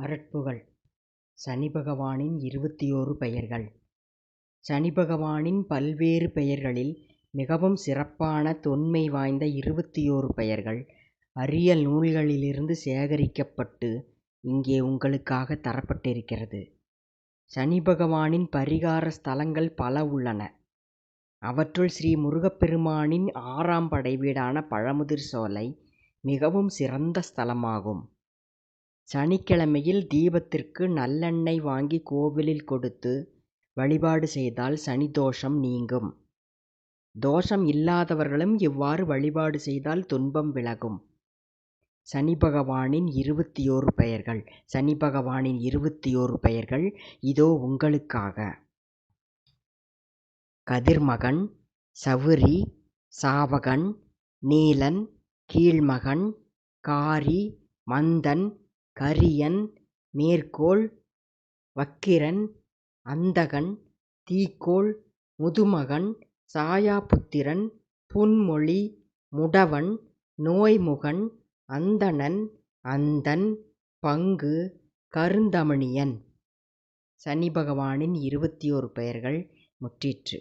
அரட்புகழ். சனி பகவானின் 21 பெயர்கள். சனி பகவானின் பல்வேறு பெயர்களில் மிகவும் சிறப்பான தொன்மை வாய்ந்த 21 பெயர்கள் அரிய நூல்களிலிருந்து சேகரிக்கப்பட்டு இங்கே உங்களுக்காக தரப்பட்டிருக்கிறது. சனி பகவானின் பரிகார ஸ்தலங்கள் பல உள்ளன. அவற்றுள் ஸ்ரீ முருகப்பெருமானின் 6ஆம் படை வீடான பழமுதிர் சோலை மிகவும் சிறந்த ஸ்தலமாகும். சனிக்கிழமையில் தீபத்திற்கு நல்லெண்ணெய் வாங்கி கோவிலில் கொடுத்து வழிபாடு செய்தால் சனி தோஷம் நீங்கும். தோஷம் இல்லாதவர்களும் இவ்வாறு வழிபாடு செய்தால் துன்பம் விலகும். சனி பகவானின் 21 பெயர்கள். சனி பகவானின் 21 பெயர்கள் இதோ உங்களுக்காக. கதிர்மகன், சவுரி, சாவகன், நீலன், கீழ்மகன், காரி, மந்தன், கரியன், மேற்கோள், வக்கிரன், அந்தகன், தீக்கோள், முதுமகன், சாயாபுத்திரன், புன்மொழி, முடவன், நோய்முகன், அந்தணன், அந்தன், பங்கு, கருந்தமணியன். சனி பகவானின் 21 பெயர்கள் முற்றிற்று.